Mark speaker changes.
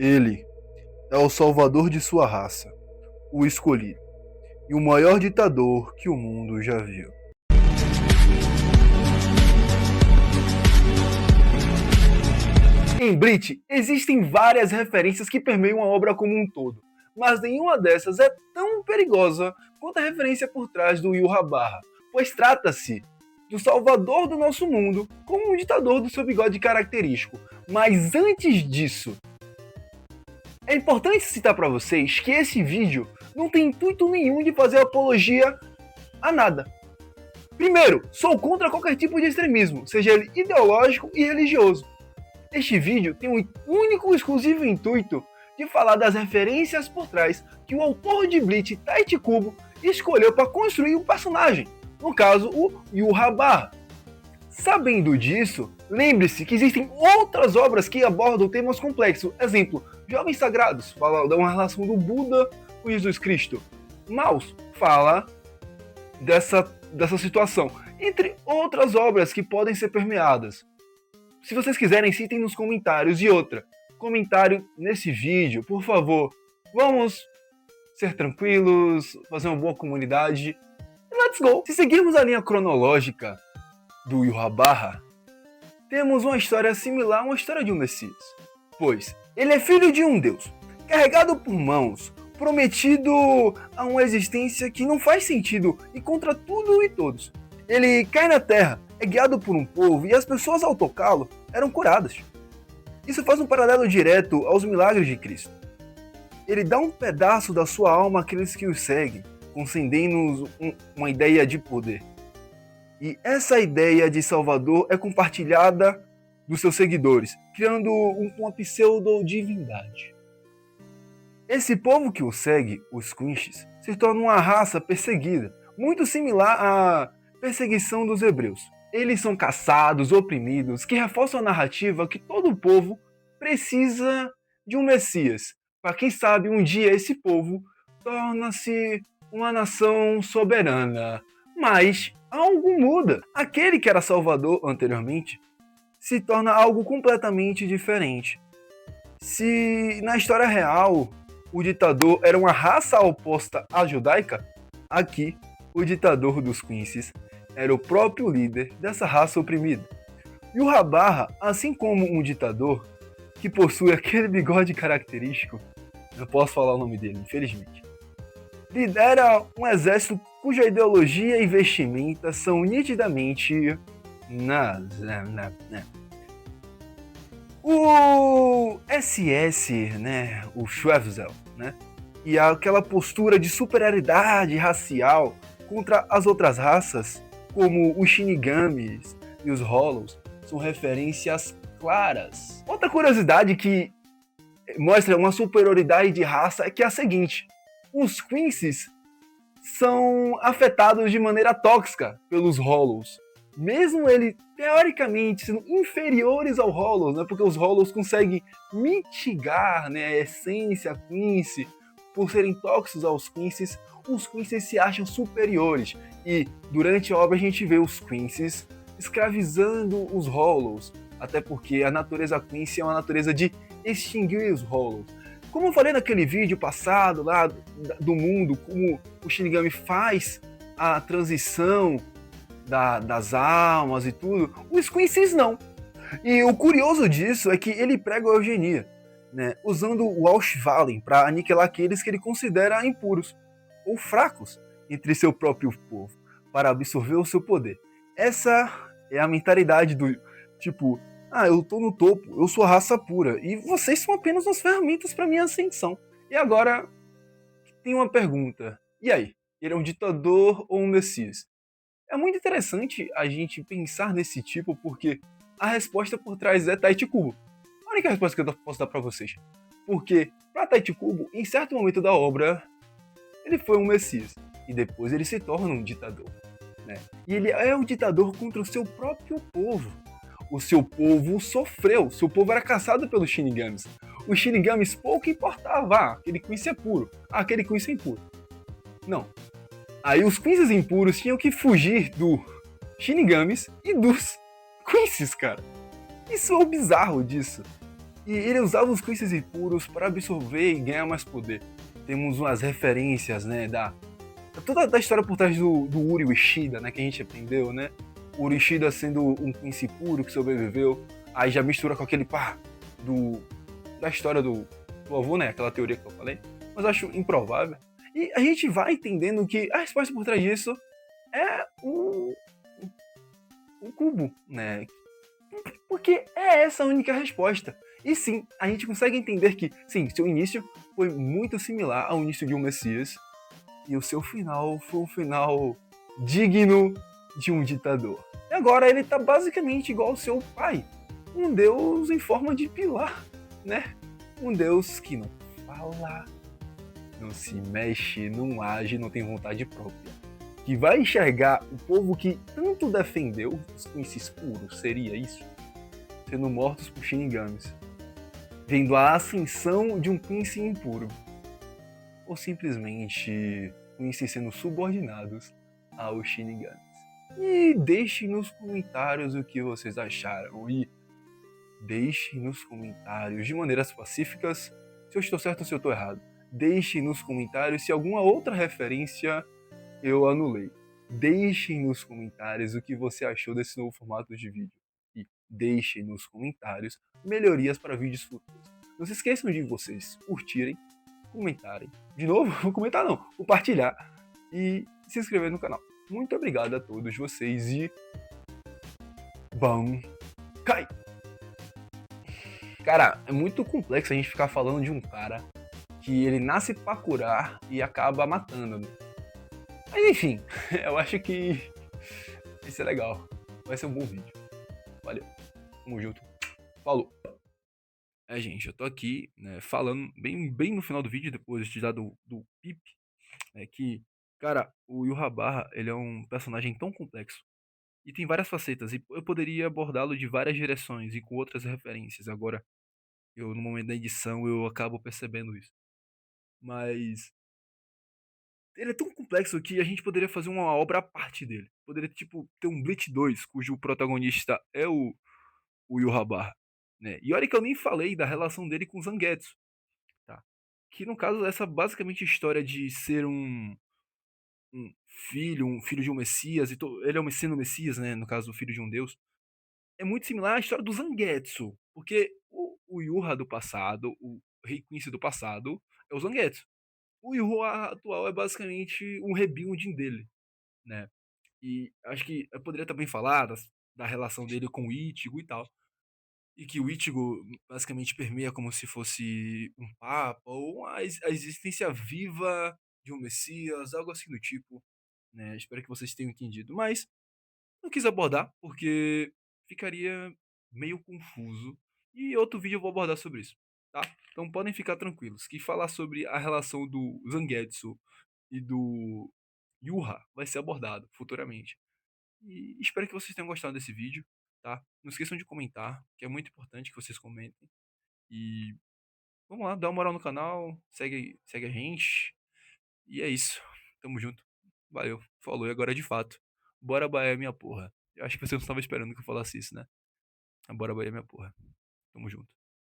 Speaker 1: Ele é o salvador de sua raça, o escolhido, e o maior ditador que o mundo já viu. Em Bleach, existem várias referências que permeiam a obra como um todo, mas nenhuma dessas é tão perigosa quanto a referência por trás do Yhwach, pois trata-se do salvador do nosso mundo como um ditador do seu bigode característico. Mas antes disso, é importante citar para vocês que esse vídeo não tem intuito nenhum de fazer apologia a nada. Primeiro, sou contra qualquer tipo de extremismo, seja ele ideológico e religioso. Este vídeo tem um único e exclusivo intuito de falar das referências por trás que o autor de Bleach, Taichi Kubo, escolheu para construir o personagem, no caso o Yhwach. Sabendo disso, lembre-se que existem outras obras que abordam temas complexos. Exemplo, Jovens Sagrados fala de uma relação do Buda com Jesus Cristo. Maus fala dessa situação, entre outras obras que podem ser permeadas. Se vocês quiserem, citem nos comentários. E outra, comentário nesse vídeo, por favor. Vamos ser tranquilos, fazer uma boa comunidade. Let's go! Se seguirmos a linha cronológica do Yhwach, temos uma história similar a uma história de um Messias. Pois, ele é filho de um Deus, carregado por mãos, prometido a uma existência que não faz sentido e contra tudo e todos. Ele cai na Terra, é guiado por um povo e as pessoas ao tocá-lo eram curadas. Isso faz um paralelo direto aos milagres de Cristo. Ele dá um pedaço da sua alma àqueles que o seguem, concedendo-nos uma ideia de poder. E essa ideia de Salvador é compartilhada dos seus seguidores, criando uma pseudo-divindade. Esse povo que o segue, os Quinches, se torna uma raça perseguida, muito similar à perseguição dos hebreus. Eles são caçados, oprimidos, que reforçam a narrativa que todo povo precisa de um Messias. Para quem sabe, um dia esse povo torna-se uma nação soberana. Mas algo muda. Aquele que era Salvador anteriormente se torna algo completamente diferente. Se na história real o ditador era uma raça oposta à judaica, aqui o ditador dos Quincies era o próprio líder dessa raça oprimida. E o Yhwach, assim como um ditador que possui aquele bigode característico, eu posso falar o nome dele, infelizmente, lidera um exército cuja ideologia e vestimenta são nitidamente o SS, né, o Schwefzel, né, e aquela postura de superioridade racial contra as outras raças, como os Shinigamis e os Hollows, são referências claras. Outra curiosidade que mostra uma superioridade de raça é que é a seguinte: os Quincies são afetados de maneira tóxica pelos Hollows, mesmo eles teoricamente sendo inferiores ao Hollows, né, porque os Hollows conseguem mitigar, né, a essência Quincy por serem tóxicos aos Quincies. Os Quincies se acham superiores e durante a obra a gente vê os Quincies escravizando os Hollows, até porque a natureza Quincy é uma natureza de extinguir os Hollows. Como eu falei naquele vídeo passado lá do mundo, como o Shinigami faz a transição das almas e tudo, os Quincies não. E o curioso disso é que ele prega a eugenia, né, usando o Auschwallen para aniquilar aqueles que ele considera impuros ou fracos entre seu próprio povo, para absorver o seu poder. Essa é a mentalidade do tipo: eu tô no topo, eu sou a raça pura, e vocês são apenas umas ferramentas para minha ascensão. E agora, tem uma pergunta. E aí? Ele é um ditador ou um messias? É muito interessante a gente pensar nesse tipo, porque a resposta por trás é Taichi Kubo. A única resposta que eu posso dar para vocês. Porque, para Taichi Kubo, em certo momento da obra, ele foi um messias. E depois ele se torna um ditador, né? E ele é um ditador contra o seu próprio povo. O seu povo sofreu, seu povo era caçado pelos Shinigamis. Os Shinigamis pouco importava, aquele Quincy é puro, aquele Quincy é impuro. Não. Aí os Quincies impuros tinham que fugir do Shinigamis e dos Quincies, cara. Isso é o bizarro disso. E ele usava os Quincy's impuros para absorver e ganhar mais poder. Temos umas referências, né, toda a história por trás do Uri Ushida, né, que a gente aprendeu, né? O Uri Ushida sendo um Quincy puro que sobreviveu, aí já mistura com aquele pá do da história do avô, né, aquela teoria que eu falei, mas eu acho improvável. E a gente vai entendendo que a resposta por trás disso é o cubo, né? Porque é essa a única resposta. E sim, a gente consegue entender que, sim, seu início foi muito similar ao início de um Messias, e o seu final foi um final digno de um ditador. E agora ele tá basicamente igual ao seu pai, um deus em forma de pilar, né? Um deus que não fala, não se mexe, não age, não tem vontade própria. Que vai enxergar o povo que tanto defendeu os Quincy's puros, seria isso? Sendo mortos por Shinigamis. Vendo a ascensão de um Quincy impuro. Ou simplesmente Quincy sendo subordinados aos Shinigamis. E deixem nos comentários o que vocês acharam. E deixem nos comentários de maneiras pacíficas se eu estou certo ou se eu estou errado. Deixem nos comentários se alguma outra referência eu anulei. Deixem nos comentários o que você achou desse novo formato de vídeo. E deixem nos comentários melhorias para vídeos futuros. Não se esqueçam de vocês curtirem, comentarem. De novo, comentar não, compartilhar e se inscrever no canal. Muito obrigado a todos vocês e... Bam! Cai! Cara, é muito complexo a gente ficar falando de um cara que ele nasce pra curar e acaba matando. Mas enfim, eu acho que isso é legal. Vai ser um bom vídeo. Valeu. Tamo junto. Falou. Gente, eu tô aqui, né, falando bem no final do vídeo, depois de dar do Pip, que, cara, o Yu Habarra, ele é um personagem tão complexo e tem várias facetas, e eu poderia abordá-lo de várias direções e com outras referências. Agora, no momento da edição, eu acabo percebendo isso. Mas ele é tão complexo que a gente poderia fazer uma obra à parte dele. Poderia, tipo, ter um Bleach 2, cujo protagonista é o Yurrabar, né? E olha que eu nem falei da relação dele com o Zangetsu, tá? Que no caso, essa basicamente história de ser um filho de um Messias, ele é um Messias, né? No caso, o filho de um deus. É muito similar à história do Zangetsu, porque o Yurra do passado, o Rei Quincy do passado, é o Zangetsu. O Yurra atual é basicamente um rebuilding dele, né? E acho que eu poderia também falar da relação dele com o Ichigo e tal. E que o Ichigo basicamente permeia como se fosse um papa ou a existência viva de um Messias, algo assim do tipo, né? Espero que vocês tenham entendido. Mas não quis abordar porque ficaria meio confuso. E outro vídeo eu vou abordar sobre isso, tá? Então podem ficar tranquilos que falar sobre a relação do Zangetsu e do Yuha vai ser abordado futuramente. E espero que vocês tenham gostado desse vídeo, tá? Não esqueçam de comentar, que é muito importante que vocês comentem. E vamos lá, dá uma moral no canal, segue a gente. E é isso. Tamo junto. Valeu. Falou. E agora de fato. Bora Bahia, minha porra. Eu acho que você não estava esperando que eu falasse isso, né? Bora Bahia, minha porra. Tamo junto.